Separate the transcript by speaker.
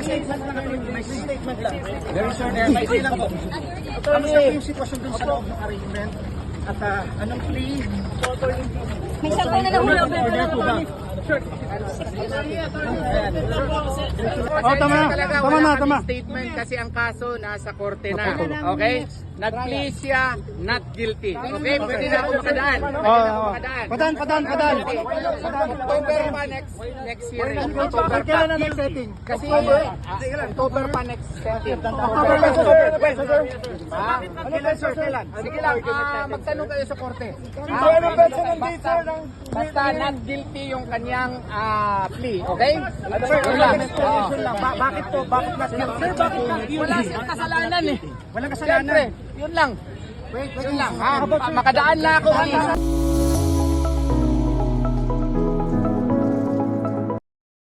Speaker 1: statement lang kami. May statement lang. Very short. May lang po. Kamusta po yung sitwasyon dun sa loob ng arraignment? At anong plea?
Speaker 2: May cellphone na nahulog.
Speaker 1: Order po ba?
Speaker 3: Tama. Statement kasi ang kaso nasa korte na. Okay? Nag-plea siya, not guilty. Okay? Pwede na ako makadaan.
Speaker 1: Padaan.
Speaker 3: October pa next year. October pa.
Speaker 1: Kailan na next setting?
Speaker 3: Kasi October pa next setting.
Speaker 1: Kailan, sir? Kailan?
Speaker 3: Sige lang, magtanong kayo sa korte. Basta not guilty yung kanyang plea. Okay?
Speaker 1: Sir, bakit po? Bakit not guilty? Sir, bakit not guilty?
Speaker 3: Wala siyang kasalanan eh.
Speaker 1: Walang kasalanan.
Speaker 3: Siyempre, yun lang. Yun lang. Makadaan na ako.